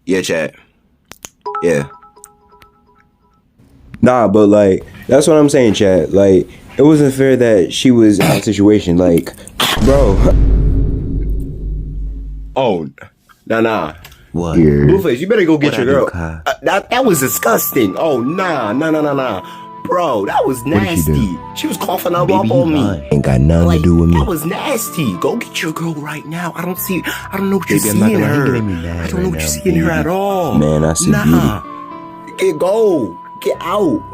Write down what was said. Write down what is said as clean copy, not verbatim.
Yeah, chat. Yeah. Nah, but like that's what I'm saying, Chad. Like it wasn't fair that she was in that situation. Like, bro. Oh, nah. What? Blueface, you better go get your I do, girl. Kai? That was disgusting. Oh, nah. Bro, that was nasty. She was coughing up on me. Ain't got nothing to do with me. That was nasty. Go get your girl right now. I don't know what you're Baby, I'm seeing in not gonna her. get me mad I don't know right what now, you're seeing in her baby. at all. Man, I see Nah. Get out.